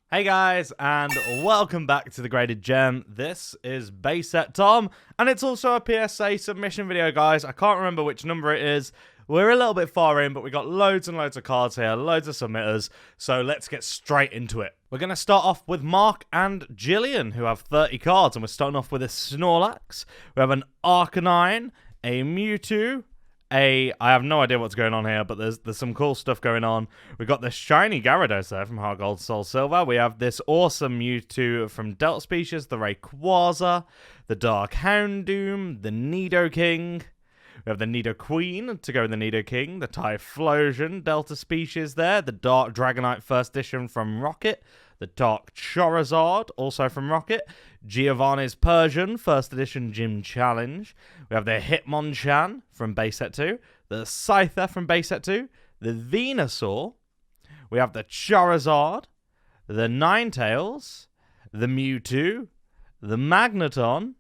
Hey guys, and welcome back to the Graded Gem. This is Base Set Tom, and it's also a PSA submission video, guys. I can't remember which number it is. We're a little bit far in, but we got loads and loads of cards here, loads of submitters, so let's get straight into it. We're going to start off with Marc and Gillian, who have 30 cards, and we're starting off with a Snorlax. We have an Arcanine, a Mewtwo, I have no idea what's going on here, but there's some cool stuff going on. We've got the shiny Gyarados there from Heart Gold Soul Silver. We have this awesome Mewtwo from Delta Species, the Rayquaza, the Dark Houndoom, the Nidoking. We have the Nidoqueen to go with the Nidoking, the Typhlosion Delta Species there, the Dark Dragonite First Edition from Rocket, the Dark Charizard, also from Rocket, Giovanni's Persian, First Edition Gym Challenge. We have the Hitmonchan from Base Set 2, the Scyther from Base Set 2, the Venusaur. We have the Charizard, the Ninetales, the Mewtwo, the Magneton,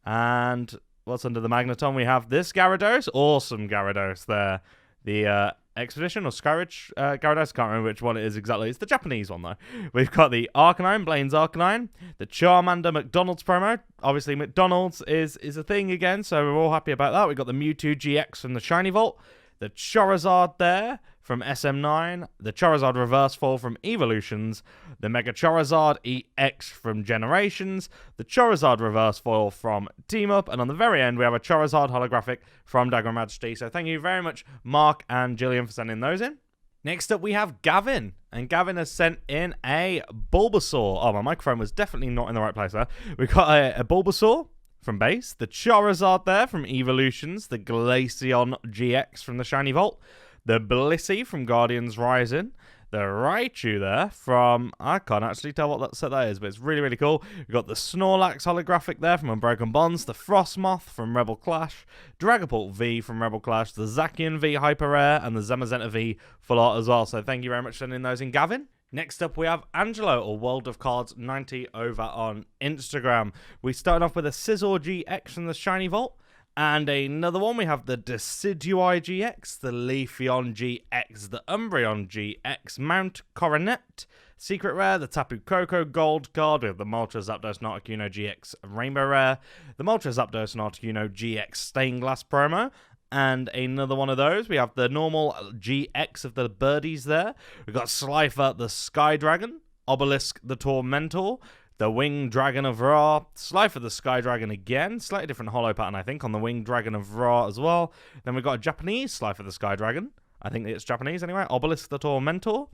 and what's under the Magneton? We have this Gyarados, awesome Gyarados there. The Expedition or Scourge Gyarados, can't remember which one it is exactly. It's the Japanese one though. We've got the Arcanine, Blaine's Arcanine, the Charmander McDonald's promo. Obviously McDonald's is a thing again, so we're all happy about that. We've got the Mewtwo GX from the Shiny Vault, the Charizard there from SM9, the Charizard Reverse Fall from Evolutions, the Mega Charizard EX from Generations, the Charizard Reverse Fall from Team Up, and on the very end we have a Charizard Holographic from Dagger Majesty. So thank you very much, Marc and Gillian, for sending those in. Next up we have Gavin, and Gavin has sent in a Bulbasaur. Oh, my microphone was definitely not in the right place there. We've got a Bulbasaur from base, the Charizard there from Evolutions, the Glaceon GX from the Shiny Vault, the Blissey from Guardians Rising, the Raichu there from, I can't actually tell what that set that is, but it's really, really cool. We've got the Snorlax holographic there from Unbroken Bonds, the Frostmoth from Rebel Clash, Dragapult V from Rebel Clash, the Zacian V Hyper Rare, and the Zamazenta V Full Art as well. So thank you very much for sending those in, Gavin. Next up, we have Angelo, or World of Cards 90 over on Instagram. We started off with a Scizor GX from the Shiny Vault, and another one. We have the Decidueye GX, the Leafeon GX, the Umbreon GX, Mount Coronet, Secret Rare, the Tapu Koko Gold card. We have the Moltres Zapdos Articuno GX Rainbow Rare, the Moltres Zapdos Articuno GX Stained Glass promo, and another one of those. We have the normal GX of the birdies there. We've got Slifer, the Sky Dragon, Obelisk, the Tormentor, the Winged Dragon of Ra, Slifer, the Sky Dragon again. Slightly different holo pattern, I think, on the Winged Dragon of Ra as well. Then we've got a Japanese Slifer, the Sky Dragon. I think it's Japanese anyway. Obelisk, the Tormentor.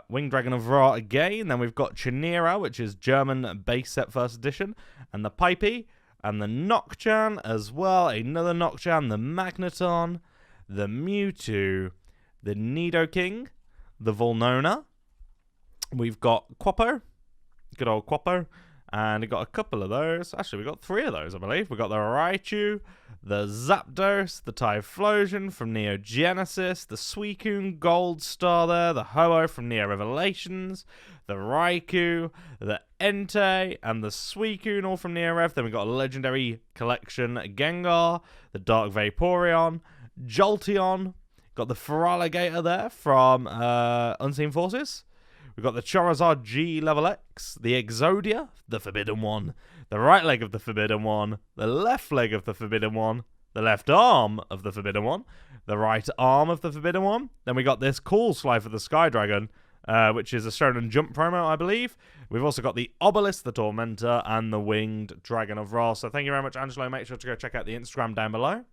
Winged Dragon of Ra again. Then we've got Chinera, which is German base set first edition. And the Pipey. And the Nocturne as well, another Nocturne, the Magneton, the Mewtwo, the Nidoking, the Volnona. We've got Quapo, good old Quapo, and we've got a couple of those. Actually, we've got three of those, I believe. We've got the Raichu, the Zapdos, the Typhlosion from Neo Genesis, the Suicune Gold Star there, the Ho-Oh from Neo Revelations, the Raikou, the Entei, and the Suicune, all from Neo Rev. Then we've got a Legendary Collection Gengar, the Dark Vaporeon, Jolteon, got the Feraligatr there from Unseen Forces. We've got the Charizard G Level X, the Exodia, the Forbidden One, the right leg of the Forbidden One, the left leg of the Forbidden One, the left arm of the Forbidden One, the right arm of the Forbidden One. Then we got this cool Slifer, the Sky Dragon, which is a Shonen Jump promo, I believe. We've also got the Obelisk, the Tormentor, and the Winged Dragon of Ra. So thank you very much, Angelo. Make sure to go check out the Instagram down below.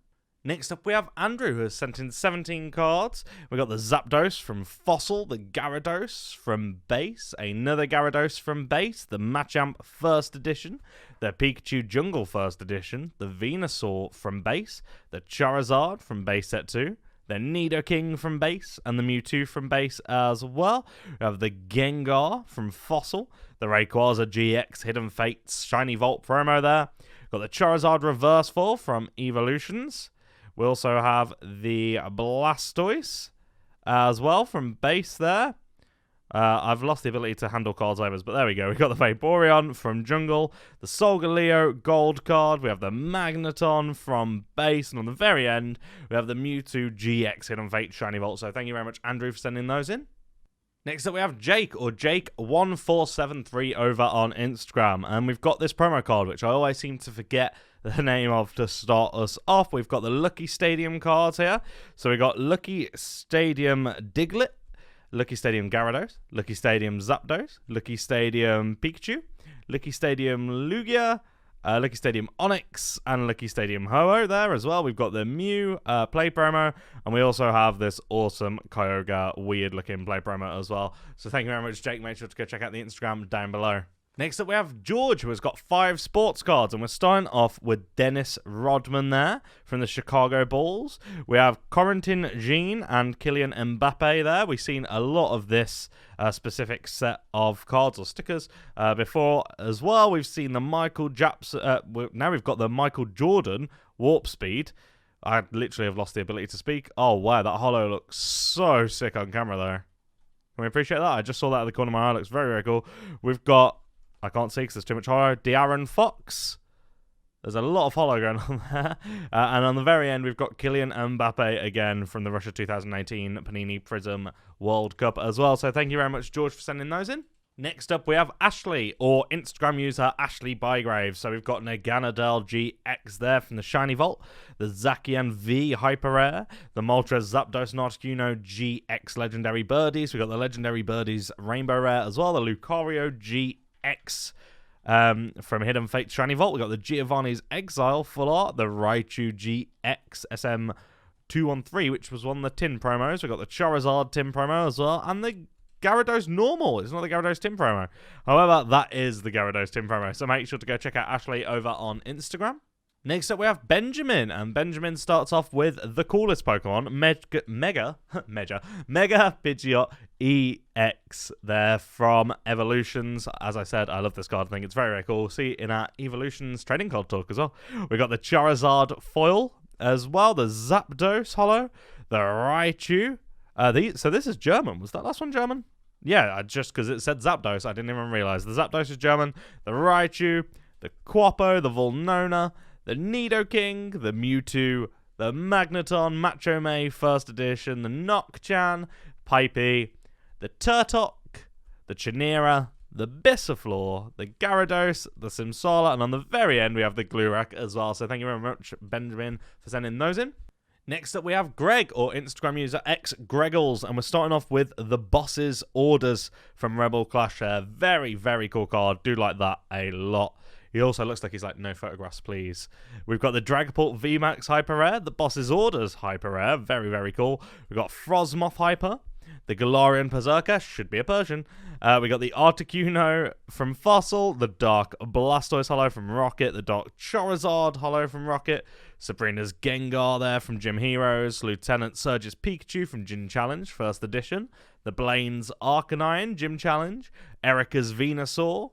Next up, we have Andrew, who has sent in 17 cards. We've got the Zapdos from Fossil, the Gyarados from Base, another Gyarados from Base, the Machamp First Edition, the Pikachu Jungle First Edition, the Venusaur from Base, the Charizard from Base Set 2, the Nidoking from Base, and the Mewtwo from Base as well. We have the Gengar from Fossil, the Rayquaza GX Hidden Fates Shiny Vault promo there. We've got the Charizard Reverse Fall from Evolutions. We also have the Blastoise as well from base there. I've lost the ability to handle cards overs, but there we go. We've got the Vaporeon from Jungle, the Solgaleo Gold card. We have the Magneton from base, and on the very end, we have the Mewtwo GX Hidden Fate Shiny Vault. So thank you very much, Andrew, for sending those in. Next up, we have Jake, or Jake1473 over on Instagram. And we've got this promo card, which I always seem to forget the name of to start us off. We've got the Lucky Stadium cards here. So we've got Lucky Stadium Diglett, Lucky Stadium Gyarados, Lucky Stadium Zapdos, Lucky Stadium Pikachu, Lucky Stadium Lugia, Lucky Stadium Onyx, and Lucky Stadium Ho-Oh there as well. We've got the Mew play promo, and we also have this awesome Kyogre weird-looking play promo as well. So thank you very much, Jake. Make sure to go check out the Instagram down below. Next up, we have George, who has got 5 sports cards, and we're starting off with Dennis Rodman there from the Chicago Bulls. We have Corentin Jean and Kylian Mbappe there. We've seen a lot of this specific set of cards or stickers before as well. We've seen the Michael Jackson. Now we've got the Michael Jordan Warp Speed. I literally have lost the ability to speak. Oh, wow, that holo looks so sick on camera there. Can we appreciate that? I just saw that out of the corner of my eye. It looks very, very cool. We've got, I can't see because there's too much holo, De'Aaron Fox. There's a lot of holo going on there. And on the very end, we've got Kylian Mbappe again from the Russia 2018 Panini Prizm World Cup as well. So thank you very much, George, for sending those in. Next up, we have Ashley, or Instagram user Ashley Bygrave. So we've got Naganadel GX there from the Shiny Vault, the Zacian V Hyper Rare, the Moltres Zapdos Articuno GX Legendary Birdies. We've got the Legendary Birdies Rainbow Rare as well, the Lucario GX from Hidden Fate Shiny Vault. We've got the Giovanni's Exile Full Art, the Raichu GX SM213, which was one of the tin promos. We've got the Charizard tin promo as well, and the Gyarados Normal. It's not the Gyarados tin promo. However, that is the Gyarados tin promo. So make sure to go check out Ashley over on Instagram. Next up, we have Benjamin, and Benjamin starts off with the coolest Pokemon, Mega Pidgeot EX there from Evolutions. As I said, I love this card. I think it's very, very cool. See in our Evolutions trading card talk as well. We got the Charizard foil as well, the Zapdos holo, the Raichu. So this is German. Was that last one German? Yeah, just because it said Zapdos, I didn't even realize. The Zapdos is German, the Raichu, the Quapo, the Volnona, the Nidoking, the Mewtwo, the Magneton, Machome First Edition, the Nocturne, Pipey, the Turtok, the Chinera, the Bisaflor, the Gyarados, the Simsala, and on the very end we have the Glurak as well. So thank you very much, Benjamin, for sending those in. Next up, we have Greg, or Instagram user xGregals, and we're starting off with the Boss's Orders from Rebel Clash. Very, very cool card. Do like that a lot. He also looks like he's like, no photographs, please. We've got the Dragapult VMAX Hyper Rare, the Boss's Orders Hyper Rare. Very, very cool. We've got Frosmoth Hyper, the Galarian Berserker, should be a Persian. We got the Articuno from Fossil, the Dark Blastoise holo from Rocket, the Dark Charizard holo from Rocket, Sabrina's Gengar there from Gym Heroes, Lieutenant Surge's Pikachu from Gym Challenge, First Edition, the Blaine's Arcanine Gym Challenge, Erica's Venusaur.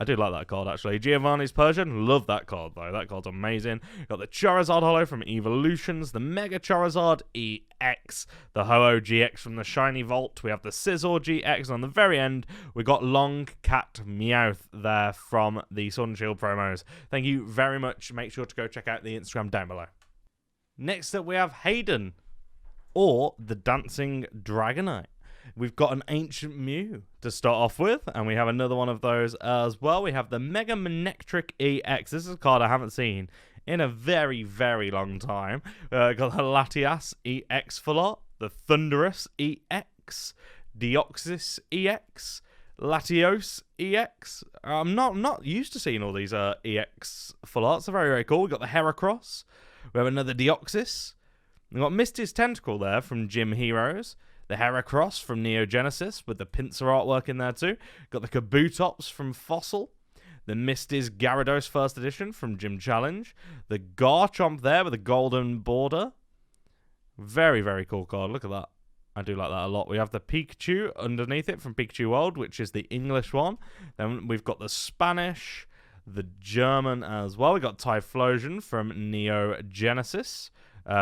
I do like that card, actually. Giovanni's Persian. Love that card, though. That card's amazing. Got the Charizard holo from Evolutions. The Mega Charizard EX. The Ho-Oh GX from the Shiny Vault. We have the Scizor GX. And on the very end, we got Long Cat Meowth there from the Sword and Shield promos. Thank you very much. Make sure to go check out the Instagram down below. Next up, we have Haydn, or the Dancing Dragonite. We've got an Ancient Mew to start off with, and we have another one of those as well. We have the Mega Manectric EX. This is a card I haven't seen in a very, very long time. Got the Latias EX Full Art, the Thunderous EX, Deoxys EX, Latios EX. I'm not used to seeing all these EX Full Arts. They're very, very cool. We've got the Heracross. We have another Deoxys. We've got Misty's Tentacle there from Gym Heroes. The Heracross from Neo Genesis with the pincer artwork in there too. Got the Kabutops from Fossil. The Misty's Gyarados First Edition from Gym Challenge. The Garchomp there with a golden border. Very, very cool card. Look at that. I do like that a lot. We have the Pikachu underneath it from Pikachu World, which is the English one. Then we've got the Spanish, the German as well. We've got Typhlosion from Neo Genesis,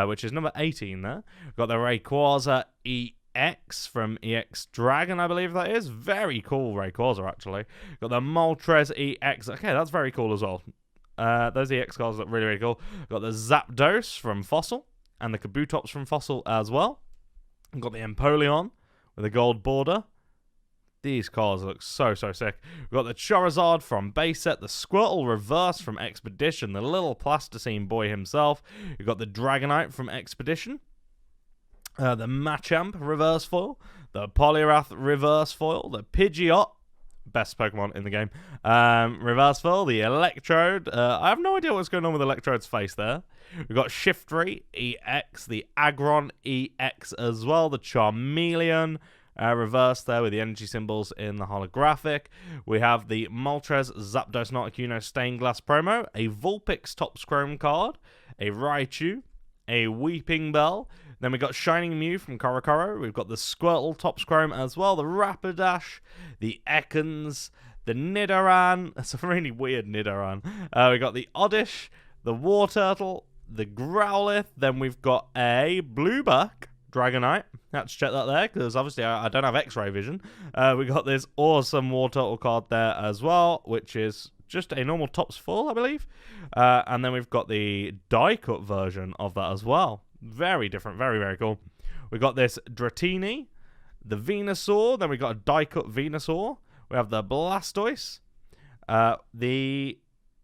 which is number 18 there. We've got the Rayquaza EX from EX Dragon, I believe that is. Very cool Rayquaza, actually. Got the Moltres EX. Okay, that's very cool as well. Those EX cards look really, really cool. Got the Zapdos from Fossil, and the Kabutops from Fossil as well. Got the Empoleon with a gold border. These cards look so sick. We've got the Charizard from base set, the Squirtle reverse from Expedition, the little plasticine boy himself. We've got the Dragonite from Expedition, the Machamp reverse foil, the Poliwrath reverse foil, the Pidgeot, best Pokemon in the game, reverse foil, the Electrode. I have no idea what's going on with Electrode's face there. We've got Shiftry EX, the Aggron EX as well, the Charmeleon reverse there with the energy symbols in the holographic. We have the Moltres Zapdos Articuno Stained Glass promo, a Vulpix Top Chrome card, a Raichu, a Weeping Bell. Then we've got Shining Mew from Korokoro. We've got the Squirtle Top Chrome as well, the Rapidash, the Ekans, the Nidoran. That's a really weird Nidoran. We've got the Oddish, the Warturtle, the Growlithe. Then we've got a Bluebuck Dragonite. Let's check that there, because obviously I don't have X-ray vision. We got this awesome Wartortle card there as well, which is just a normal Tops full, I believe. And then we've got the die-cut version of that as well. Very different, very cool. We've got this Dratini, the Venusaur, then we've got a die-cut Venusaur. We have the Blastoise, the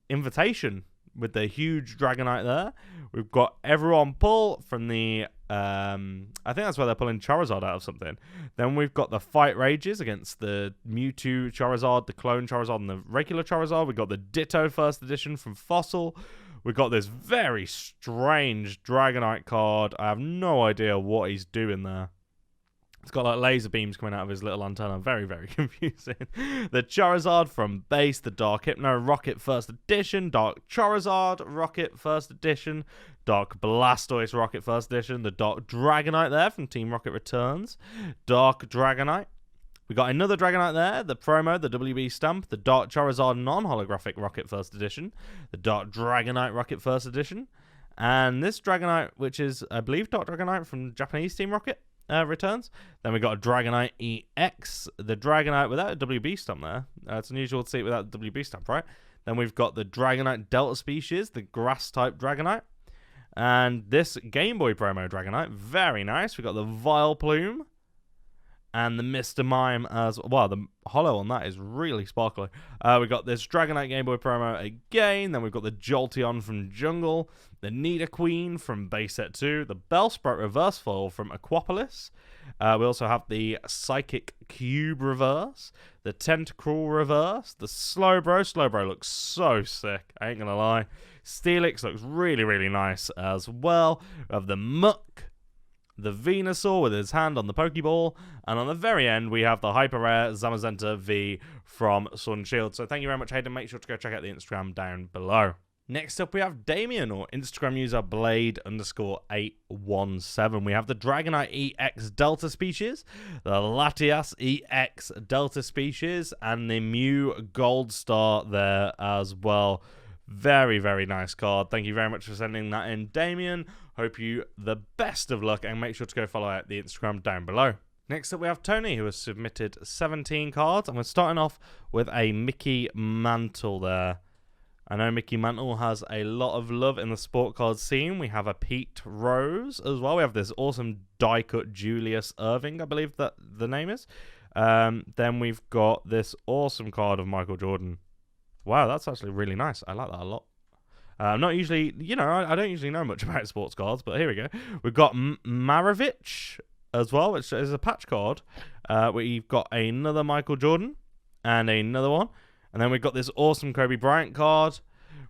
Invitation with the huge Dragonite there. We've got Everyone Pull from the I think that's where they're pulling Charizard out of something. Then we've got the Fight Rages against the Mewtwo Charizard, the Clone Charizard, and the regular Charizard. We've got the Ditto First Edition from Fossil. We've got this very strange Dragonite card. I have no idea what he's doing there. It's got like laser beams coming out of his little antenna. Very confusing. The Charizard from base, the Dark Hypno Rocket First Edition, Dark Charizard Rocket First Edition, Dark Blastoise Rocket First Edition, the Dark Dragonite there from Team Rocket Returns, Dark Dragonite. We got another Dragonite there, the promo, the WB stamp, the Dark Charizard non-holographic Rocket First Edition, the Dark Dragonite Rocket First Edition, and this Dragonite, which is, I believe, Dark Dragonite from Japanese Team Rocket returns. Then we got a Dragonite EX, the Dragonite without a WB stamp there. It's unusual to see it without the WB stamp, right? Then we've got the Dragonite Delta species, the Grass-type Dragonite, and this Game Boy promo Dragonite, very nice. We've got the Vileplume, and the Mr. Mime as well. The holo on that is really sparkly. We've got this Dragonite Game Boy promo again. Then we've got the Jolteon from Jungle, the Nidoqueen from Base Set 2, the Bellsprout Reverse Foil from Aquapolis. We also have the Psychic Cube Reverse, the Tentacruel Reverse, the Slowbro. Slowbro looks so sick, I ain't gonna lie. Steelix looks really nice as well. We have the Muck, the Venusaur with his hand on the Pokeball, and on the very end we have the hyper rare Zamazenta V from Sword and Shield. So thank you very much, Haydn. Make sure to go check out the Instagram down below. Next up we have Damien, or Instagram user Blade_817. We have the Dragonite EX Delta species, the Latias EX Delta species, and the Mew Gold Star there as well. Very nice card. Thank you very much for sending that in, Damien. Hope you the best of luck, and make sure to go follow out the Instagram down below. Next up we have Tony, who has submitted 17 cards, and we're starting off with a Mickey Mantle there. I know Mickey Mantle has a lot of love in the sport card scene. We have a Pete Rose as well. We have this awesome die-cut Julius Irving, I believe that the name is. Then we've got this awesome card of Michael Jordan. Wow, that's actually really nice. I like that a lot. Not usually, you know, I don't usually know much about sports cards, but here we go. We've got Maravich as well, which is a patch card. We've got another Michael Jordan and another one. And then we've got this awesome Kobe Bryant card.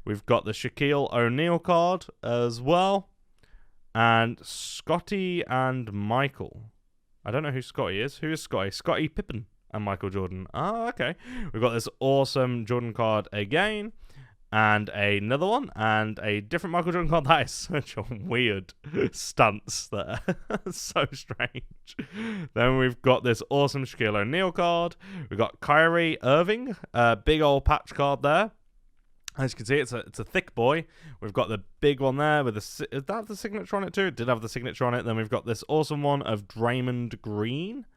We've got the Shaquille O'Neal card as well. And Scotty and Michael. I don't know who Scotty is. Who is Scotty? Scotty Pippen and Michael Jordan. Oh, okay. We've got this awesome Jordan card again. And another one. And a different Michael Jordan card. That is such a weird stance there. So strange. Then we've got this awesome Shaquille O'Neal card. We've got Kyrie Irving. Big old patch card there. As you can see, it's a thick boy. We've got the big one there with the... Did that have the signature on it too? It did have the signature on it. Then we've got this awesome one of Draymond Green.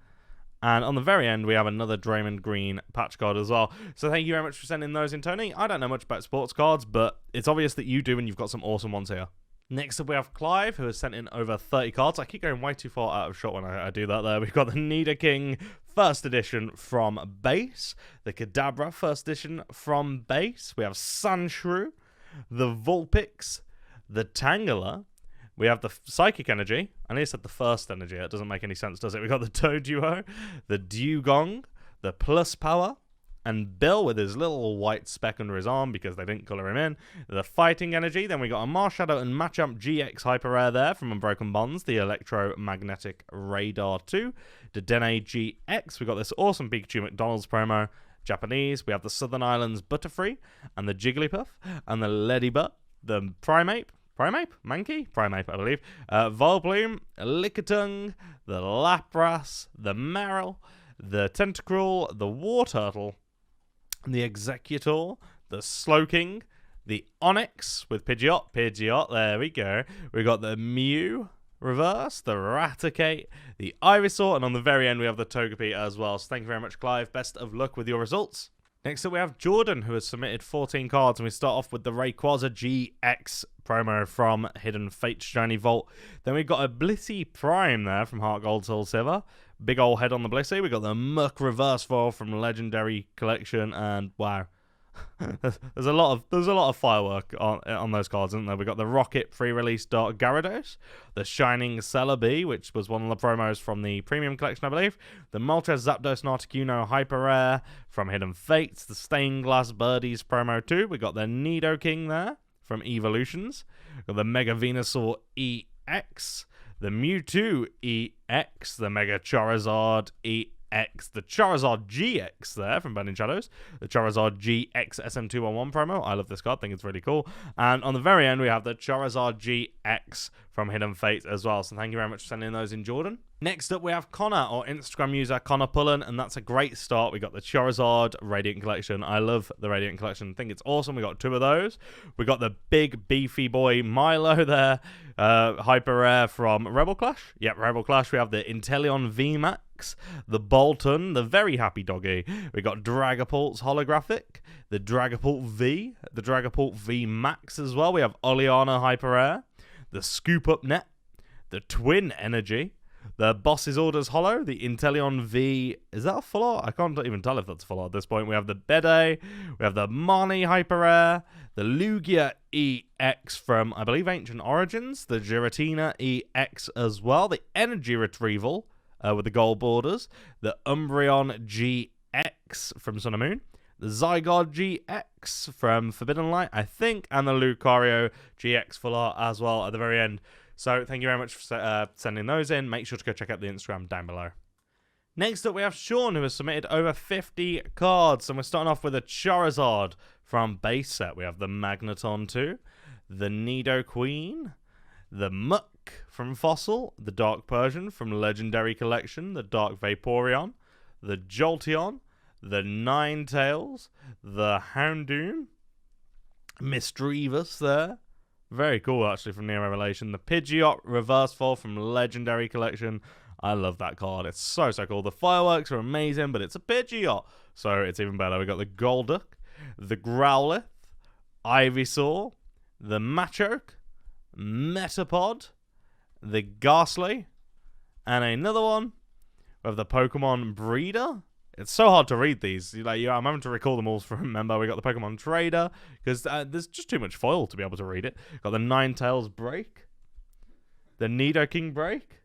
And on the very end, we have another Draymond Green patch card as well. So thank you very much for sending those in, Tony. I don't know much about sports cards, but it's obvious that you do, and you've got some awesome ones here. Next up, we have Clive, who has sent in over 30 cards. I keep going way too far out of shot when I do that there. We've got the Nidoking first edition from base. The Kadabra first edition from base. We have Sandshrew, the Vulpix, the Tangela. We have the Psychic Energy. I nearly said the first energy. It doesn't make any sense, does it? We got the Toaduo, the Dewgong, the Plus Power, and Bill with his little white speck under his arm because they didn't colour him in. The Fighting Energy. Then we got a Marshadow and Machamp GX Hyper Rare there from Unbroken Bonds. The Electromagnetic Radar 2. The Dene GX. We got this awesome Pikachu McDonald's promo. Japanese. We have the Southern Islands Butterfree and the Jigglypuff and the Ladybug. The Primeape, Mankey? Primeape, I believe. Volplume, Lickitung, the Lapras, the Marill, the Tentacruel, the Warturtle, the Executor, the Slowking, the Onix with Pidgeot, there we go. We got the Mew reverse, the Raticate, the Ivysaur, and on the very end we have the Togepi as well. So thank you very much, Clive. Best of luck with your results. Next up we have Jordan, who has submitted 14 cards, and we start off with the Rayquaza GX promo from Hidden Fates Shiny Vault. Then we've got a Blissey Prime there from Heart Gold Soul Silver. Big old head on the Blissey. We got the Muck Reverse Foil from Legendary Collection, and wow, there's a lot of firework on those cards, isn't there? We got the Rocket pre-release Dark Gyarados, the Shining Celebi, which was one of the promos from the Premium Collection, I believe. The Moltres Zapdos Articuno Hyper Rare from Hidden Fates, the Stained Glass Birdies promo 2. We got the Nidoking there from Evolutions. We got the Mega Venusaur EX, the Mewtwo EX, the Mega Charizard EX, the Charizard GX there from Burning Shadows, the Charizard GX SM211 promo. I love this card, I think it's really cool. And on the very end, we have the Charizard GX from Hidden Fates as well. So thank you very much for sending those in, Jordan. Next up, we have Connor, or Instagram user Connor Pullen, and that's a great start. We got the Charizard Radiant Collection. I love the Radiant Collection. I think it's awesome. We got 2 of those. We got the big beefy boy Milo there, Hyper Rare from Rebel Clash. Yep, Rebel Clash. We have the Inteleon VMAX, the Bolton, the Very Happy Doggy. We got Dragapult's Holographic, the Dragapult V, the Dragapult V Max as well. We have Oleana Hyper Rare, the Scoop Up Net, the Twin Energy, the Boss's Orders Holo, the Inteleon V. Is that a full art? I can't even tell if that's a full art at this point. We have the Bede, we have the Marnie Hyper Rare, the Lugia EX from, I believe, Ancient Origins, the Giratina EX as well, the Energy Retrieval with the gold borders, the Umbreon GX from Sun and Moon, the Zygarde GX from Forbidden Light, I think, and the Lucario GX full art as well at the very end. So thank you very much for sending those in. Make sure to go check out the Instagram down below. Next up, we have Shaun, who has submitted over 50 cards. And we're starting off with a Charizard from base set. We have the Magneton 2, the Nidoqueen, the Muck from Fossil, the Dark Persian from Legendary Collection, the Dark Vaporeon, the Jolteon, the Ninetales, the Houndoom, Misdreavus there. Very cool, actually, from Neo Revelation. The Pidgeot Reverse Fall from Legendary Collection. I love that card. It's so cool. The fireworks are amazing, but it's a Pidgeot, so it's even better. We got the Golduck, the Growlithe, Ivysaur, the Machoke, Metapod, the Ghastly, and another one. We have the Pokemon Breeder. It's so hard to read these. I'm having to recall them all from remember. We got the Pokemon Trader, because there's just too much foil to be able to read it. Got the Ninetales Break, the Nidoking Break,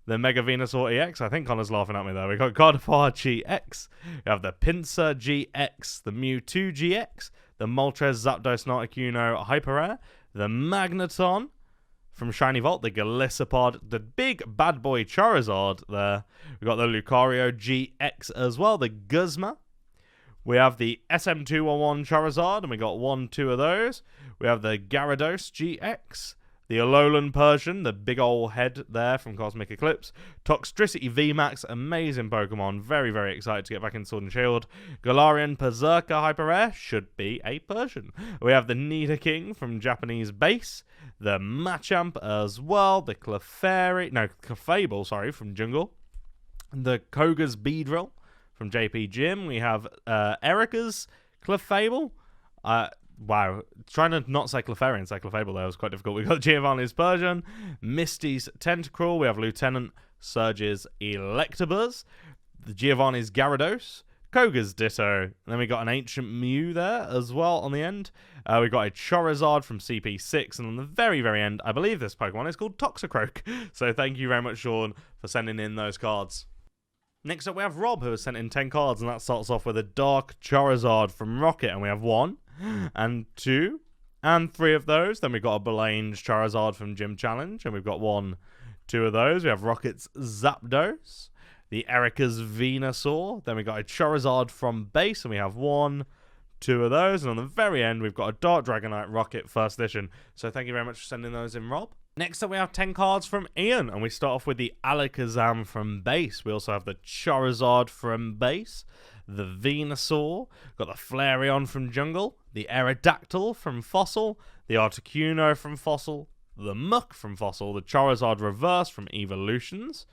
the Mega Venusaur EX. I think Connor's laughing at me there. We got Gardevoir GX. We have the Pinsir GX, the Mewtwo GX, the Moltres Zapdos Articuno Hyper Rare, the Magneton from Shiny Vault, the Golisopod, the big bad boy Charizard there. We got the Lucario GX as well, the Guzma. We have the SM211 Charizard, and we got 2 of those. We have the Gyarados GX, the Alolan Persian, the big old head there from Cosmic Eclipse. Toxtricity VMAX, amazing Pokemon. Very, very excited to get back in Sword and Shield. Galarian Berserker Hyper Rare, should be a Persian. We have the Nidoking from Japanese base, the Machamp as well, the Clefable, from Jungle, the Koga's Beedrill from JP Gym. We have Erica's Clefable. Wow, trying to not say Clefairy, say Clefable there was quite difficult. We got Giovanni's Persian, Misty's Tentacruel. We have Lieutenant Surge's Electabuzz, the Giovanni's Gyarados, Koga's Ditto, and then we got an Ancient Mew there as well on the end. We got a Charizard from CP6, and on the very, very end, I believe this Pokemon is called Toxicroak. So thank you very much, Shaun, for sending in those cards. Next up, we have Rob, who has sent in 10 cards, and that starts off with a Dark Charizard from Rocket, and we have 1, and 2, and 3 of those. Then we've got a Belange Charizard from Gym Challenge, and we've got 1, 2 of those. We have Rocket's Zapdos, the Erica's Venusaur. Then we got a Charizard from base, and we have 1, 2 of those. And on the very end, we've got a Dark Dragonite Rocket First Edition. So thank you very much for sending those in, Rob. Next up, we have 10 cards from Iain, and we start off with the Alakazam from base. We also have the Charizard from base, the Venusaur, got the Flareon from Jungle, the Aerodactyl from Fossil, the Articuno from Fossil, the Muck from Fossil, the Charizard Reverse from Evolutions.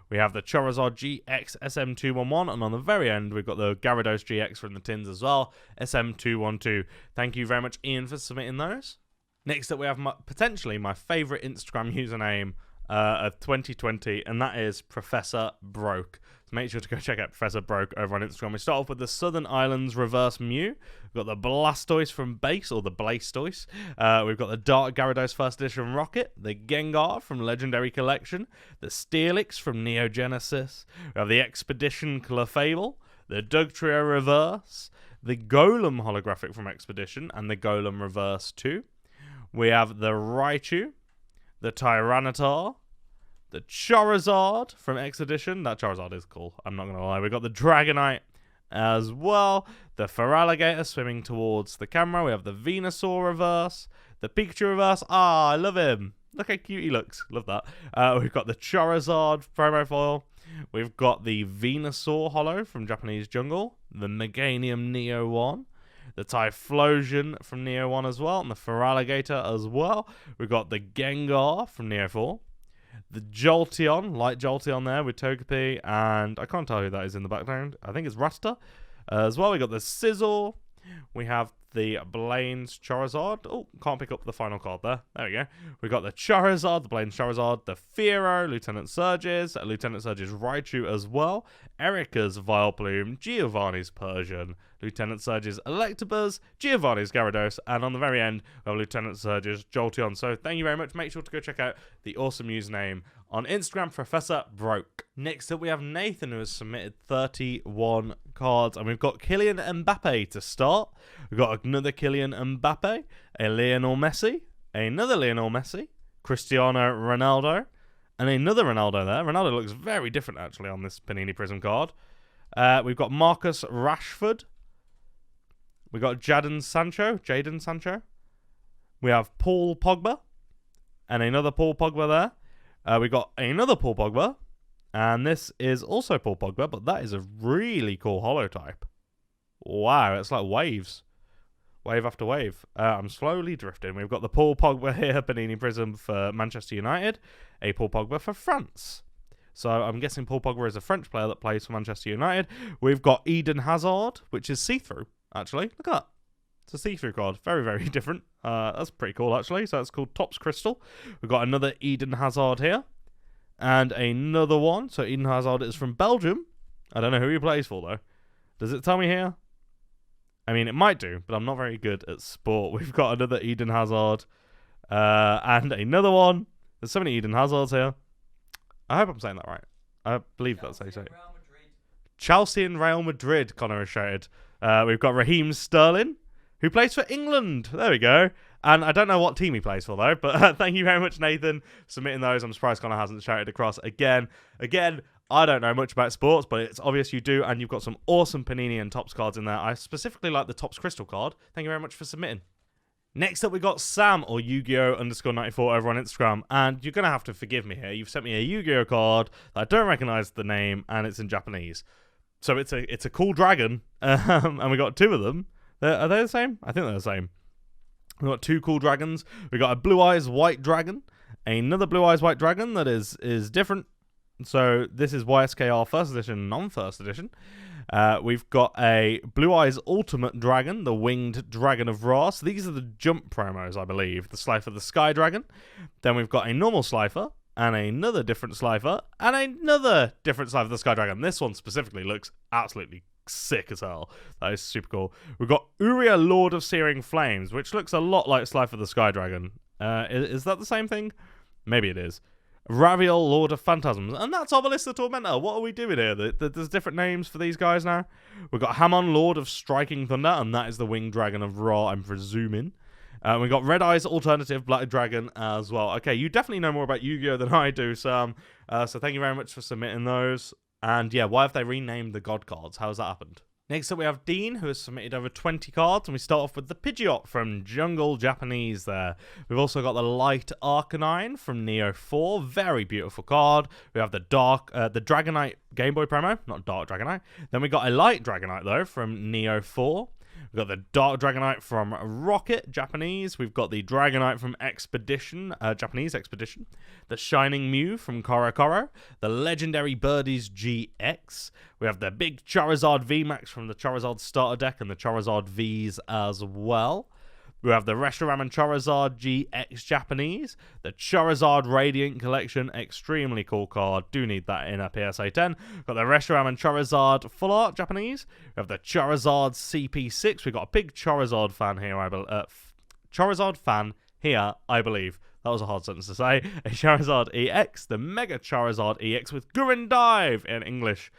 We have the Charizard GX SM211, and on the very end, we've got the Gyarados GX from the tins as well, SM212. Thank you very much, Iain, for submitting those. Next up, we have potentially my favourite Instagram username of 2020, and that is Professor Broke. So make sure to go check out Professor Broke over on Instagram. We start off with the Southern Islands Reverse Mew. We've got the Blastoise from base, or the Blastoise. We've got the Dark Gyarados First Edition Rocket, the Gengar from Legendary Collection, the Steelix from Neo Genesis. We have the Expedition Clefable, the Dugtrio Reverse, the Golem Holographic from Expedition, and the Golem Reverse 2. We have the Raichu, the Tyranitar, the Charizard from Expedition. That Charizard is cool, I'm not going to lie. We've got the Dragonite as well. The Feraligatr swimming towards the camera. We have the Venusaur Reverse, the Pikachu Reverse. Ah, I love him. Look how cute he looks. Love that. We've got the Charizard promo foil. We've got the Venusaur Holo from Japanese Jungle, the Meganium Neo 1. The Typhlosion from Neo 1 as well, and the Feraligatr as well. We've got the Gengar from Neo 4. The Jolteon, light Jolteon there with Togepi, and I can't tell who that is in the background. I think it's Rasta. As well, we got the Sizzle. We have the Blaine's Charizard. Oh, can't pick up the final card there. There we go. We got the Charizard, the Blaine's Charizard, the Fearow, Lieutenant Surge's Raichu as well, Erica's Vileplume, Giovanni's Persian, Lieutenant Surge's Electabuzz, Giovanni's Gyarados, and on the very end, we have Lieutenant Surge's Jolteon. So thank you very much. Make sure to go check out the awesome username on Instagram, Professor Broke. Next up, we have Nathan, who has submitted 31 cards, and we've got Kylian Mbappe to start. We've got another Kylian Mbappe, a Lionel Messi, another Lionel Messi, Cristiano Ronaldo, and another Ronaldo there. Ronaldo looks very different, actually, on this Panini Prizm card. We've got Marcus Rashford. We've got Jadon Sancho. We have Paul Pogba, and another Paul Pogba there. We got another Paul Pogba, and this is also Paul Pogba, but that is a really cool holotype. Wow, it's like waves. Wave after wave. I'm slowly drifting. We've got the Paul Pogba here, Panini Prizm for Manchester United, a Paul Pogba for France. So I'm guessing Paul Pogba is a French player that plays for Manchester United. We've got Eden Hazard, which is see-through, actually. Look at that. It's a see-through card. Very, very different. That's pretty cool, actually. So it's called Topps Crystal. We've got another Eden Hazard here. And another one. So Eden Hazard is from Belgium. I don't know who he plays for, though. Does it tell me here? I mean, it might do, but I'm not very good at sport. We've got another Eden Hazard. And another one. There's so many Eden Hazards here. I hope I'm saying that right. I believe that's how you say it. Chelsea and Real Madrid, Connor has shouted. We've got Raheem Sterling, who plays for England. There we go. And I don't know what team he plays for, though. But thank you very much, Nathan, for submitting those. I'm surprised Connor hasn't shouted across again. Again, I don't know much about sports, but it's obvious you do. And you've got some awesome Panini and Topps cards in there. I specifically like the Topps Crystal card. Thank you very much for submitting. Next up, we got Sam, or Yu-Gi-Oh!_94 over on Instagram. And you're going to have to forgive me here. You've sent me a Yu-Gi-Oh! Card that I don't recognize the name, and it's in Japanese. So it's a cool dragon, and we got 2 of them. Are they the same? I think they're the same. We've got 2 cool dragons. We've got a Blue Eyes White Dragon, another Blue Eyes White Dragon that is different. So this is YSKR First Edition, non-First Edition. We've got a Blue Eyes Ultimate Dragon, the Winged Dragon of Ra. So these are the jump promos, I believe. The Slifer the Sky Dragon. Then we've got a normal Slifer, and another different Slifer, and another different Slifer, the Sky Dragon. This one specifically looks absolutely sick as hell. That is super cool. We've got Uria, Lord of Searing Flames, which looks a lot like Slifer the Sky Dragon. Is that the same thing? Maybe it is. Raviol, Lord of Phantasms, and that's Obelisk Tormentor. What are we doing here? There's different names for these guys now. We've got Hamon, Lord of Striking Thunder, and that is the Winged Dragon of Ra, I'm presuming. We've got Red Eyes Alternative Black Dragon as well. Okay, you definitely know more about Yu-Gi-Oh! Than I do, Sam. So thank you very much for submitting those. And yeah, why have they renamed the God cards? How has that happened? Next up, we have Dean, who has submitted over 20 cards, and we start off with the Pidgeot from Jungle Japanese there. We've also got the Light Arcanine from Neo 4, very beautiful card. We have the Dragonite Game Boy promo, not Dark Dragonite. Then we got a Light Dragonite, though, from Neo 4. We've got the Dark Dragonite from Rocket, Japanese. We've got the Dragonite from Expedition, Japanese Expedition. The Shining Mew from Koro Koro. The Legendary Birdies GX. We have the big Charizard VMAX from the Charizard starter deck and the Charizard Vs as well. We have the Reshiram Charizard GX Japanese, the Charizard Radiant Collection, extremely cool card, do need that in a PSA 10. We've got the Reshiram Charizard Full Art Japanese, we have the Charizard CP6, we've got a big Charizard fan here, I believe. That was a hard sentence to say. A Charizard EX, the Mega Charizard EX with Gurren Dive in English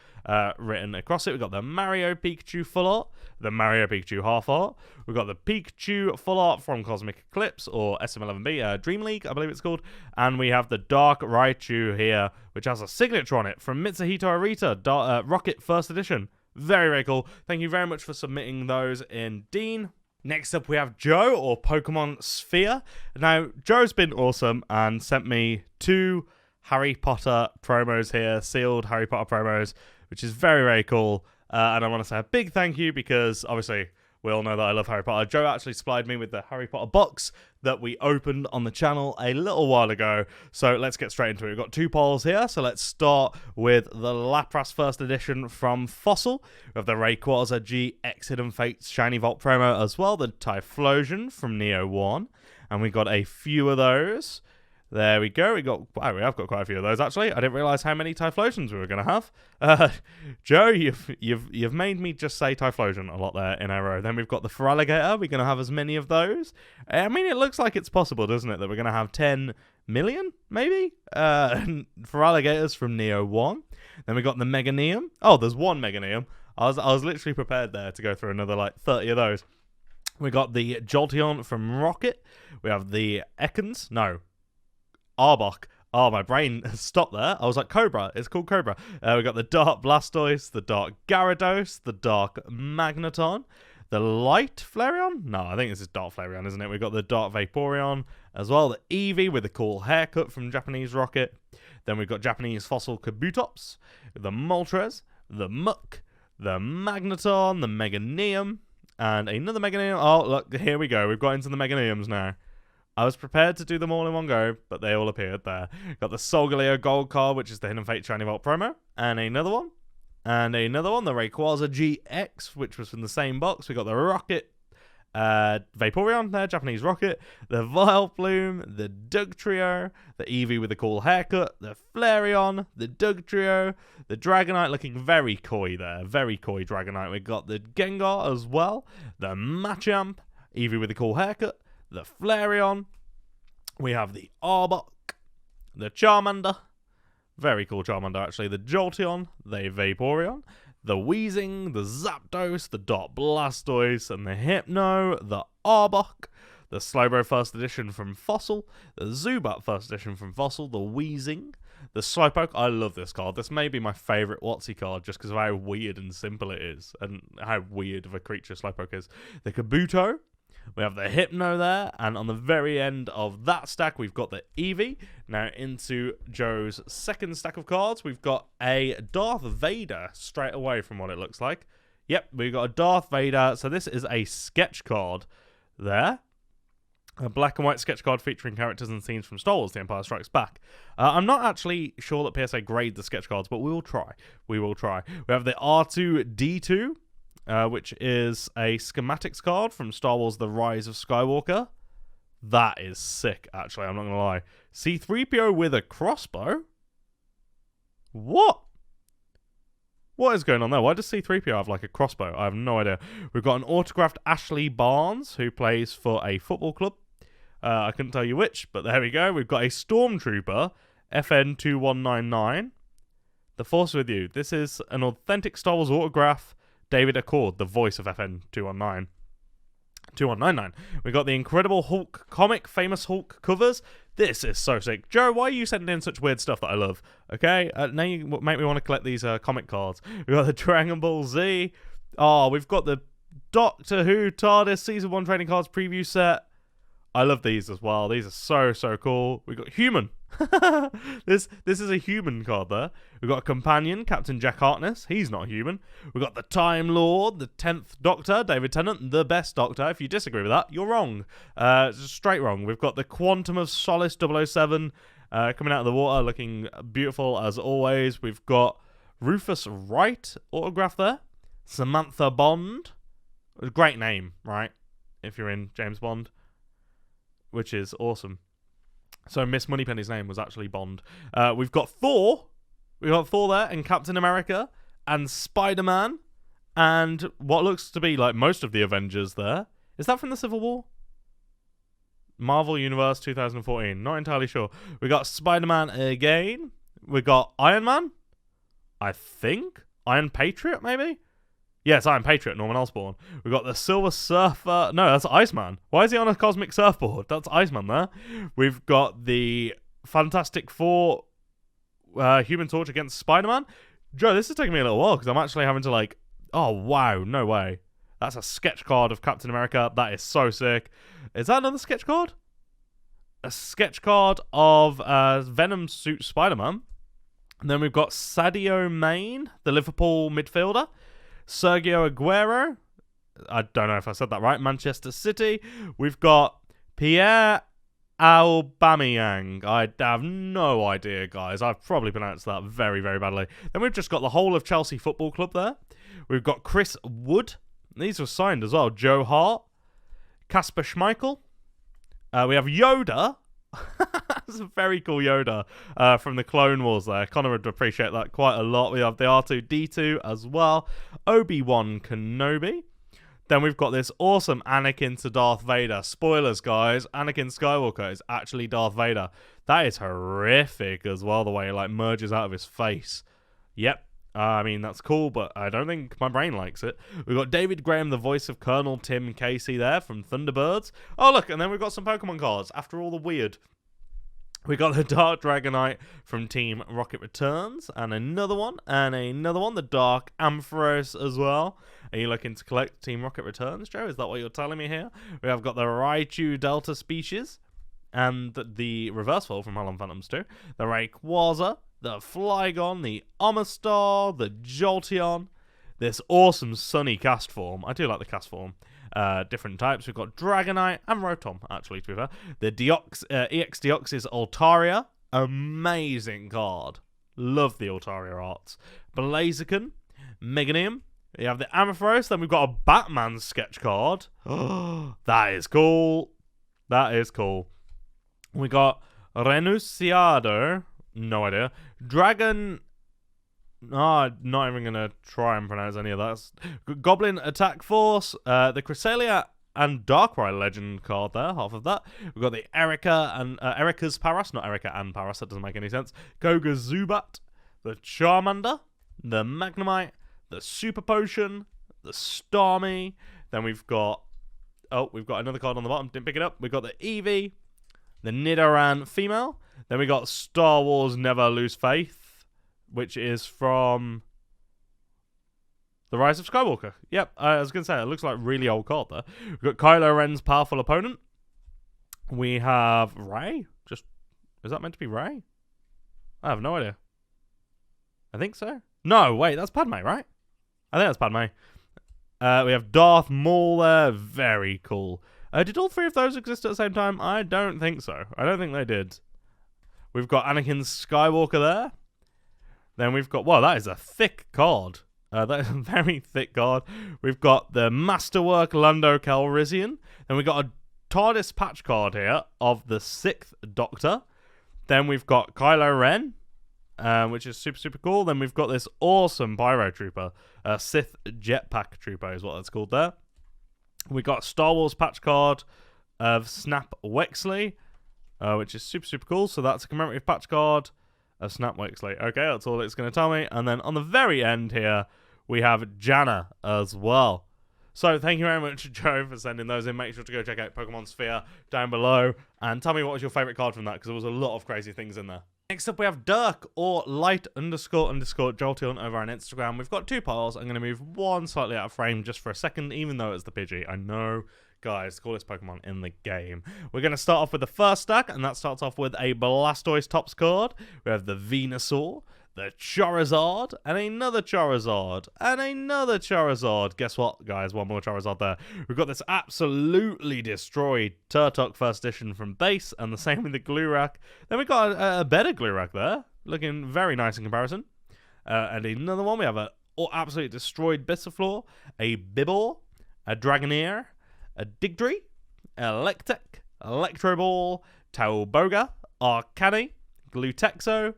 written across it. We've got the Mario Pikachu Full Art, the Mario Pikachu Half Art. We've got the Pikachu Full Art from Cosmic Eclipse, or SM11B, Dream League, I believe it's called. And we have the Dark Raichu here, which has a signature on it from Mitsuhito Arita, Rocket First Edition. Very, very cool. Thank you very much for submitting those in, Dean. Next up, we have Joe, or Pokemon Sphere. Now, Joe's been awesome and sent me 2 Harry Potter promos here, sealed Harry Potter promos, which is very, very cool. And I want to say a big thank you because, obviously, we all know that I love Harry Potter. Joe actually supplied me with the Harry Potter box that we opened on the channel a little while ago. So let's get straight into it. We've got 2 polls here. So let's start with the Lapras First Edition from Fossil. We have the Rayquaza GX Hidden Fates Shiny Vault promo as well. The Typhlosion from Neo 1. And we got a few of those. There we go. We have got quite a few of those actually. I didn't realise how many Typhlosions we were going to have. Joe, you've made me just say Typhlosion a lot there in a row. Then we've got the Feraligatr. We're going to have as many of those. I mean, it looks like it's possible, doesn't it, that we're going to have 10 million maybe Feraligatrs from Neo 1. Then we got the Meganium. Oh, there's one Meganium. I was literally prepared there to go through another like 30 of those. We got the Jolteon from Rocket. We have the Arbok. Oh, my brain stopped there. I was like, Cobra. It's called Cobra. We got the Dark Blastoise, the Dark Gyarados, the Dark Magneton, the Light Flareon. No, I think this is Dark Flareon, isn't it? We got the Dark Vaporeon as well. The Eevee with the cool haircut from Japanese Rocket. Then we've got Japanese Fossil Kabutops, the Moltres, the Muk, the Magneton, the Meganium, and another Meganium. Oh, look, here we go. We've got into the Meganiums now. I was prepared to do them all in one go, but they all appeared there. Got the Solgaleo Gold card, which is the Hidden Fate Shiny Vault promo. And another one. And another one, the Rayquaza GX, which was from the same box. We got the Rocket Vaporeon there, Japanese Rocket. The Vileplume, the Dugtrio, the Eevee with the cool haircut, the Flareon, the Dugtrio, the Dragonite looking very coy there. Very coy Dragonite. We got the Gengar as well. The Machamp, Eevee with the cool haircut. The Flareon, we have the Arbok, the Charmander, very cool Charmander actually, the Jolteon, the Vaporeon, the Weezing, the Zapdos, the Dark Blastoise, and the Hypno, the Arbok, the Slowbro First Edition from Fossil, the Zubat First Edition from Fossil, the Weezing, the Slowpoke. I love this card. This may be my favourite WOTC card just because of how weird and simple it is and how weird of a creature Slowpoke is. The Kabuto. We have the Hypno there, and on the very end of that stack, we've got the Eevee. Now, into Joe's second stack of cards, we've got a Darth Vader straight away from what it looks like. Yep, we've got a Darth Vader. So this is a sketch card there. A black and white sketch card featuring characters and scenes from Star Wars The Empire Strikes Back. I'm not actually sure that PSA grade the sketch cards, but we will try. We will try. We have the R2-D2. Which is a schematics card from Star Wars The Rise of Skywalker. That is sick, actually. I'm not going to lie. C-3PO with a crossbow? What? What is going on there? Why does C-3PO have like a crossbow? I have no idea. We've got an autographed Ashley Barnes who plays for a football club. I couldn't tell you which, but there we go. We've got a Stormtrooper, FN2199. The Force with you. This is an authentic Star Wars autograph. David Accord, the voice of FN2199. 2199. We got the Incredible Hulk comic, famous Hulk covers. This is so sick. Joe, why are you sending in such weird stuff that I love? Okay, now you make me want to collect these comic cards. We got the Dragon Ball Z. Oh, we've got the Doctor Who TARDIS Season 1 trading cards preview set. I love these as well. These are so cool. We got Human. This is a human card there. We've got a companion, Captain Jack Harkness. He's not human. We've got the Time Lord, the 10th Doctor, David Tennant, the best Doctor. If you disagree with that, you're wrong. Straight wrong. We've got the Quantum of Solace 007 coming out of the water, looking beautiful as always. We've got Rufus Wright autograph there. Samantha Bond. A great name, right? If you're in James Bond. Which is awesome. So Miss Moneypenny's name was actually Bond. We've got Thor. We've got Thor there, and Captain America, and Spider-Man, and what looks to be like most of the Avengers there. Is that from the Civil War? Marvel Universe 2014. Not entirely sure. We got Spider-Man again. We got Iron Man. I think. Iron Patriot, maybe? Yes, Iron Patriot, Norman Osborn. We've got the Silver Surfer. No, that's Iceman. Why is he on a cosmic surfboard? That's Iceman there. We've got the Fantastic Four Human Torch against Spider-Man. Joe, this is taking me a little while because I'm actually having to like... Oh, wow. No way. That's a sketch card of Captain America. That is so sick. Is that another sketch card? A sketch card of Venom suit Spider-Man. And then we've got Sadio Mane, the Liverpool midfielder. Sergio Aguero, I don't know if I said that right, Manchester City. We've got Pierre Aubameyang. I have no idea, guys. I've probably pronounced that very, very badly. Then we've just got the whole of Chelsea Football Club there. We've got Chris Wood. These were signed as well. Joe Hart. Kasper Schmeichel. We have Yoda. That's a very cool Yoda from the Clone Wars there. Connor would appreciate that quite a lot. We have the R2-D2 as well. Obi-Wan Kenobi. Then we've got this awesome Anakin to Darth Vader. Spoilers, guys. Anakin Skywalker is actually Darth Vader. That is horrific as well, the way it like merges out of his face. Yep. I mean, that's cool, but I don't think my brain likes it. We've got David Graham, the voice of Colonel Tim Casey there from Thunderbirds. Oh, look, and then we've got some Pokemon cards. After all the weird. We got the Dark Dragonite from Team Rocket Returns, and another one, the Dark Ampharos as well. Are you looking to collect Team Rocket Returns, Joe? Is that what you're telling me here? We have got the Raichu Delta species, and the Reverse Foil from Howlin' Phantoms 2, the Rayquaza, the Flygon, the Omastar, the Jolteon, this awesome Sunny cast form. I do like the cast form. Different types. We've got Dragonite and Rotom, actually, to be fair. The EX Deoxys Altaria. Amazing card. Love the Altaria arts. Blaziken. Meganium. We have the Ampharos. Then we've got a Batman sketch card. Oh, that is cool. That is cool. We got Renunciado. No idea. Dragon... Oh, not even going to try and pronounce any of that. Goblin Attack Force, the Cresselia and Darkrai Legend card there, half of that. We've got the Erica and Erica's Paras, not Erica and Paras, that doesn't make any sense. Koga Zubat, the Charmander, the Magnemite, the Super Potion, the Starmie. Then we've got another card on the bottom, didn't pick it up. We've got the Eevee, the Nidoran female. Then we got Star Wars Never Lose Faith, which is from The Rise of Skywalker. Yep, I was going to say, it looks like a really old card there. We've got Kylo Ren's powerful opponent. We have Rey. Is that meant to be Rey? I have no idea. I think so. No, wait, that's Padme, right? I think that's Padme. We have Darth Maul there. Very cool. Did all three of those exist at the same time? I don't think so. I don't think they did. We've got Anakin Skywalker there. Then we've got... Wow, that is a thick card. That is a very thick card. We've got the Masterwork Lando Calrissian. Then we've got a TARDIS patch card here of the 6th Doctor. Then we've got Kylo Ren, which is super, super cool. Then we've got this awesome Pyro Trooper. Sith Jetpack Trooper is what that's called there. We got Star Wars patch card of Snap Wexley, which is super, super cool. So that's a commemorative patch card of Snap Wexley. Okay, that's all it's going to tell me. And then on the very end here, we have Janna as well. So thank you very much, Joe, for sending those in. Make sure to go check out Pokemon Sphere down below. And tell me what was your favourite card from that, because there was a lot of crazy things in there. Next up, we have Dirk, or Light__Jolteon over on Instagram. We've got 2 piles. I'm going to move one slightly out of frame just for a second, even though it's the Pidgey. I know, guys, coolest Pokemon in the game. We're going to start off with the first stack, and that starts off with a Blastoise Tops card. We have the Venusaur, the Charizard, and another Charizard, and another Charizard. Guess what, guys? One more Charizard there. We've got this absolutely destroyed Turtok first edition from base, and the same with the Glurak. Then we've got a better Glurak there, looking very nice in comparison. And another one, we have a absolutely destroyed Bisaflor, a Bibor, a Dragonair, a Digdry, Electek, Electro Ball, Tauboga, Arcani, Glutexo,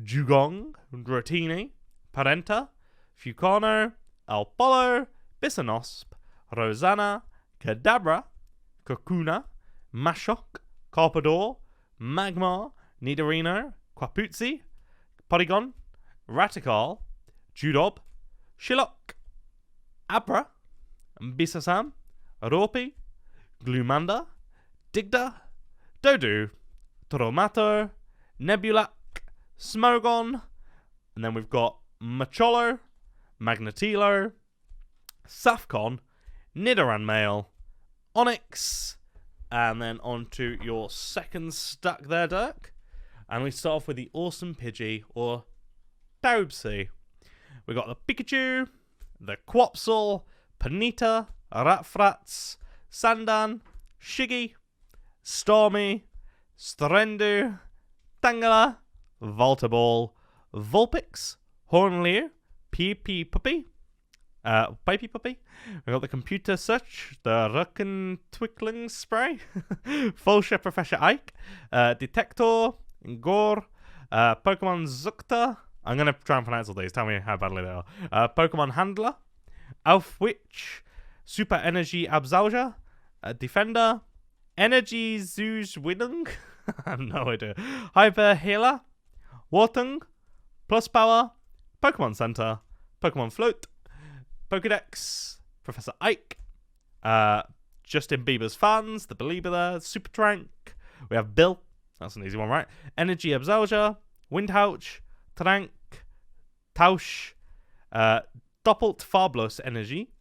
Jugong, Dratini, Parenta, Fucano, Alpolo, Bissonosp, Rosanna, Kadabra, Kakuna, Mashok, Carpador, Magmar, Nidorino, Quapuzzi, Porygon, Ratikal, Judob, Shilok, Abra, Bisasam, Ropi, Glumanda, Digda, Dodu, Toromato, Nebulak, Smogon, and then we've got Macholo, Magnetilo, Safcon, Nidoran Male, Onyx, and then on to your second stack there, Dirk. And we start off with the awesome Pidgey, or Taubsi. We got the Pikachu, the Quapsal, Panita, Ratfrats, Sandan, Shiggy, Stormy, Strendu, Tangela, Voltaball, Vulpix, Hornliu, PP Puppy, Pipey Puppy. We got the Computer Search, the Rucken Twickling Spray, Fulsha Professor Ike, Detector, Gore, Pokemon Zukta. I'm going to try and pronounce all these. Tell me how badly they are. Pokemon Handler, Elfwitch, Super Energy Absolja, Defender, Energy Zoosh Widung. I have no idea. Hyper Healer, Wartung, Plus Power, Pokemon Center, Pokemon Float, Pokedex, Professor Ike, Justin Bieber's Fans, the Belieber there, Super Trank. We have Bill, that's an easy one, right? Energy Absolja, Windhouch, Trank, Tausch, Doppelt Farblos Energy,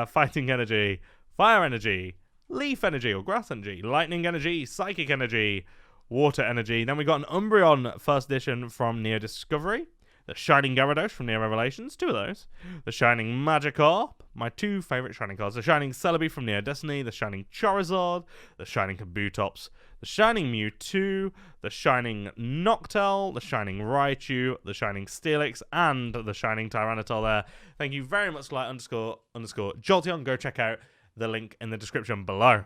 Fighting Energy, Fire Energy, Leaf Energy or Grass Energy, Lightning Energy, Psychic Energy, Water Energy. Then we got an Umbreon first edition from Neo Discovery. The Shining Gyarados from Neo Revelations, 2 of those. The Shining Magikarp, my 2 favourite Shining cards. The Shining Celebi from Neo Destiny. The Shining Charizard. The Shining Kabutops. The Shining Mewtwo. The Shining Noctowl. The Shining Raichu. The Shining Steelix. And the Shining Tyranitar there. Thank you very much, Light__Jolteon. Go check out the link in the description below.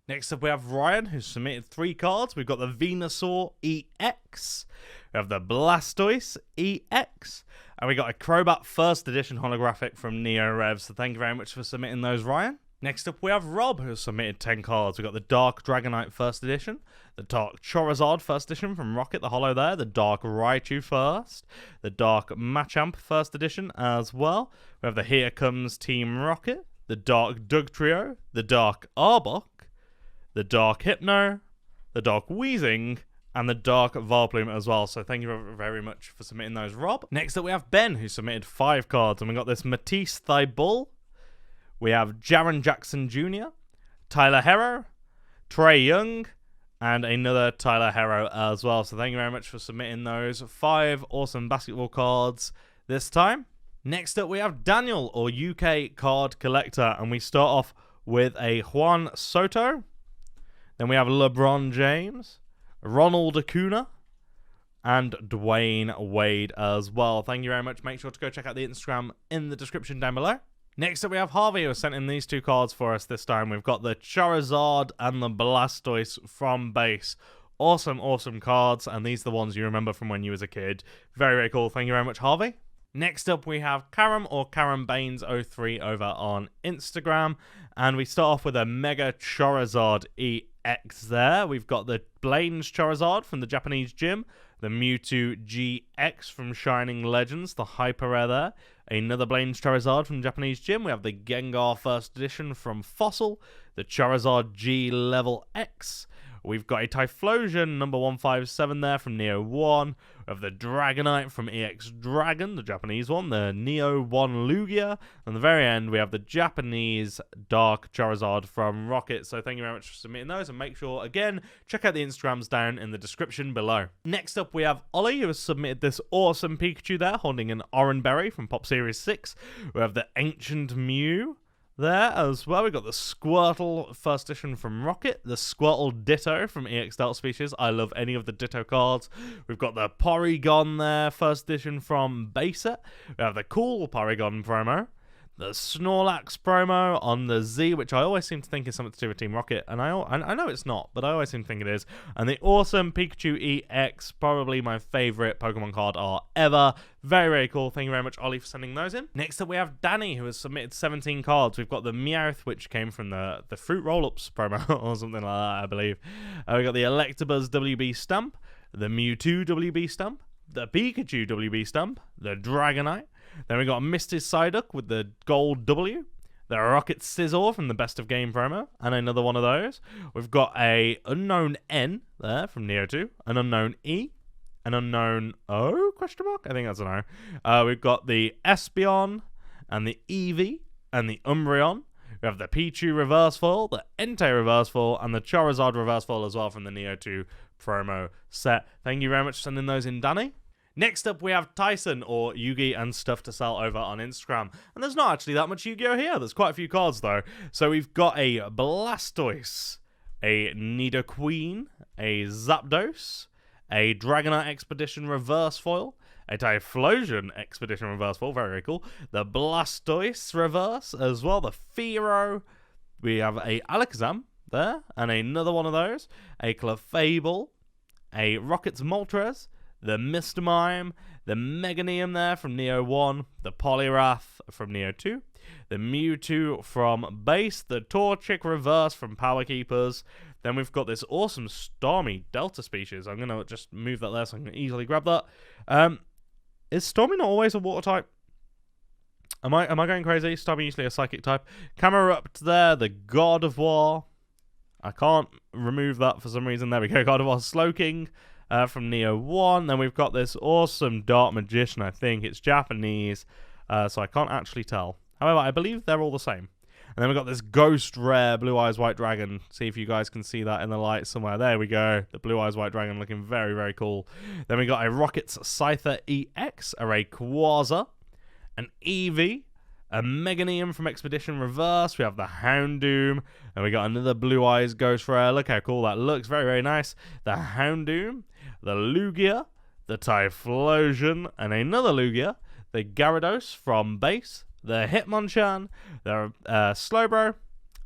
Next up, we have Ryan, who's submitted 3 cards. We've got the Venusaur EX. We have the Blastoise EX. And we got a Crobat first edition holographic from Neo Rev. So thank you very much for submitting those, Ryan. Next up, we have Rob, who's submitted 10 cards. We've got the Dark Dragonite first edition. The Dark Charizard first edition from Rocket, the holo there. The Dark Raichu first. The Dark Machamp first edition as well. We have the Here Comes Team Rocket. The Dark Dugtrio. The Dark Arbok. The Dark Hypno, the Dark Weezing, and the Dark Varplume as well. So thank you very much for submitting those, Rob. Next up, we have Ben, who submitted 5 cards. And we got this Matisse Thibault. We have Jaron Jackson Jr., Tyler Herro, Trey Young, and another Tyler Herro as well. So thank you very much for submitting those 5 awesome basketball cards this time. Next up, we have Daniel, or UK Card Collector. And we start off with a Juan Soto. Then we have LeBron James, Ronald Acuna, and Dwayne Wade as well. Thank you very much. Make sure to go check out the Instagram in the description down below. Next up, we have Harvey, who has sent in these two cards for us this time. We've got the Charizard and the Blastoise from base. Awesome, awesome cards, and these are the ones you remember from when you was a kid. Very, very cool. Thank you very much, Harvey. Next up, we have Karam, or Karam Baines03 over on Instagram. And we start off with a Mega Charizard EX there. We've got the Blaine's Charizard from the Japanese gym. The Mewtwo GX from Shining Legends, the Hyper Rare there. Another Blaine's Charizard from Japanese gym. We have the Gengar First Edition from Fossil. The Charizard G Level X. We've got a Typhlosion number 157 there from Neo 1. We have the Dragonite from EX Dragon, the Japanese one. The Neo 1 Lugia. And at the very end, we have the Japanese Dark Charizard from Rocket. So thank you very much for submitting those. And make sure, again, check out the Instagrams down in the description below. Next up, we have Ollie, who has submitted this awesome Pikachu there, holding an Oranberry from Pop Series 6. We have the Ancient Mew there as well. We've got the Squirtle First Edition from Rocket, the Squirtle Ditto from EX Delta Species. I love any of the Ditto cards. We've got the Porygon there, First Edition from Base Set. We have the cool Porygon promo, the Snorlax promo on the Z, which I always seem to think is something to do with Team Rocket, and I know it's not, but I always seem to think it is. And the awesome Pikachu EX, probably my favourite Pokemon card art ever. Very, very cool. Thank you very much, Ollie, for sending those in. Next up, we have Danny, who has submitted 17 cards. We've got the Meowth, which came from the Fruit Roll-Ups promo, or something like that, I believe. We've got the Electabuzz WB Stamp, the Mewtwo WB Stamp, the Pikachu WB Stamp, the Dragonite. Then we got Misty Psyduck with the Gold W, the Rocket Scizor from the Best of Game promo, and another one of those. We've got a Unknown N there from Neo 2, an Unknown E, an Unknown O, question mark? I think that's an O. We've got the Espeon, and the Eevee, and the Umbreon. We have the Pichu Reverse Foil, the Entei Reverse Foil, and the Charizard Reverse Foil as well from the Neo 2 promo set. Thank you very much for sending those in, Danny. Next up, we have Tyson, or Yugi and Stuff to Sell over on Instagram. And there's not actually that much Yu-Gi-Oh here. There's quite a few cards, though. So we've got a Blastoise, a Nidoqueen, a Zapdos, a Dragonite Expedition Reverse Foil, a Typhlosion Expedition Reverse Foil, very, very cool. The Blastoise Reverse as well, the Fearow. We have a Alakazam there, and another one of those. A Clefable, a Rockets Moltres, the Mr. Mime, the Meganium there from Neo 1, the Poliwrath from Neo 2, the Mewtwo from Base, the Torchic Reverse from Power Keepers. Then we've got this awesome Stormy Delta Species. I'm going to just move that there so I can easily grab that. Is Stormy not always a water type? Am I going crazy? Stormy usually a psychic type. Camerupt there, the God of War. I can't remove that for some reason. There we go, God of War Slowking. From Neo 1. Then we've got this awesome Dark Magician. I think it's Japanese, so I can't actually tell. However, I believe they're all the same. And then we've got this Ghost Rare Blue Eyes White Dragon. See if you guys can see that in the light somewhere. There we go. The Blue Eyes White Dragon looking very, very cool. Then we got a Rockets Scyther EX, a Rayquaza, an Eevee, a Meganium from Expedition Reverse. We have the Houndoom. And we got another Blue Eyes Ghost Rare. Look how cool that looks. Very, very nice. The Houndoom, the Lugia, the Typhlosion, and another Lugia. The Gyarados from Base. The Hitmonchan. The Slowbro.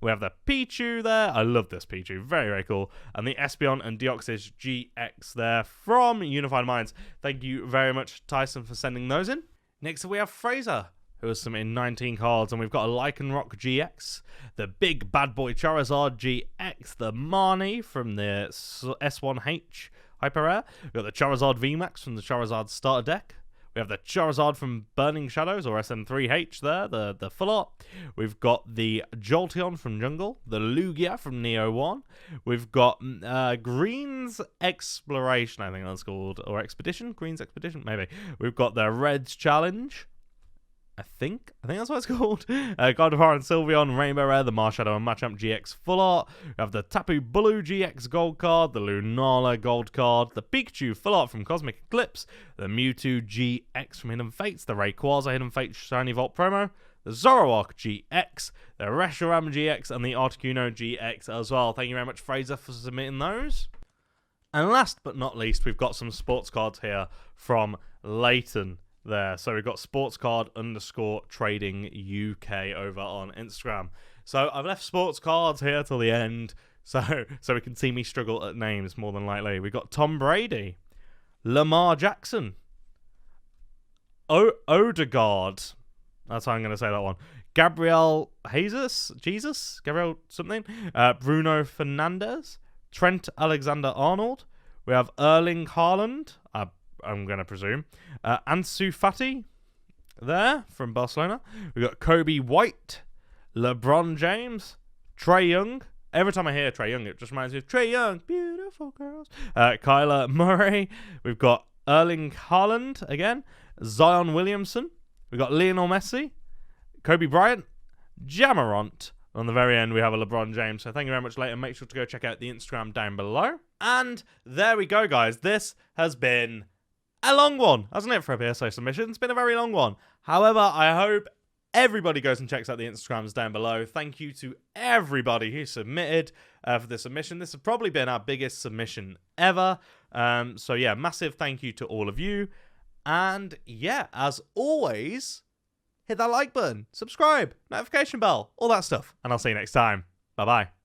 We have the Pichu there. I love this Pichu. Very, very cool. And the Espeon and Deoxys GX there from Unified Minds. Thank you very much, Tyson, for sending those in. Next up, we have Frazer, who has submitted 19 cards, and we've got a Lycanroc GX, the Big Bad Boy Charizard GX, the Marnie from the S1H Hyper Rare. We've got the Charizard VMAX from the Charizard Starter Deck. We have the Charizard from Burning Shadows, or SM3H there, the full art. We've got the Jolteon from Jungle, the Lugia from Neo 1. We've got Green's Exploration, I think that's called, or Expedition? Green's Expedition, maybe. We've got the Red's Challenge. I think that's what it's called. God of War and Sylveon, Rainbow Rare, the Marshadow and Machamp GX Full Art. We have the Tapu Bulu GX Gold card, the Lunala Gold card, the Pikachu Full Art from Cosmic Eclipse, the Mewtwo GX from Hidden Fates, the Rayquaza Hidden Fates Shiny Vault promo, the Zoroark GX, the Reshiram GX, and the Articuno GX as well. Thank you very much, Frazer, for submitting those. And last but not least, we've got some sports cards here from Leyton. there. So we've got sportscard_trading UK over on Instagram. So I've left sports cards here till the end, so we can see me struggle at names more than likely. We've got Tom Brady, Lamar Jackson, Odegaard. That's how I'm going to say that one. Gabriel Gabriel something. Bruno Fernandes, Trent Alexander-Arnold. We have Erling Haaland, I'm going to presume. Ansu Fati there from Barcelona. We've got Kobe White, LeBron James, Trae Young. Every time I hear Trae Young, it just reminds me of Trae Young. Beautiful girls. Kyler Murray. We've got Erling Haaland again. Zion Williamson. We've got Lionel Messi, Kobe Bryant, Jamorant. On the very end, we have a LeBron James. So thank you very much, Leyton. Make sure to go check out the Instagram down below. And there we go, guys. This has been a long one, hasn't it, for a PSA submission? It's been a very long one. However, I hope everybody goes and checks out the Instagrams down below. Thank you to everybody who submitted for the submission. This has probably been our biggest submission ever. So yeah, massive thank you to all of you. And yeah, as always, hit that like button, subscribe, notification bell, all that stuff. And I'll see you next time. Bye-bye.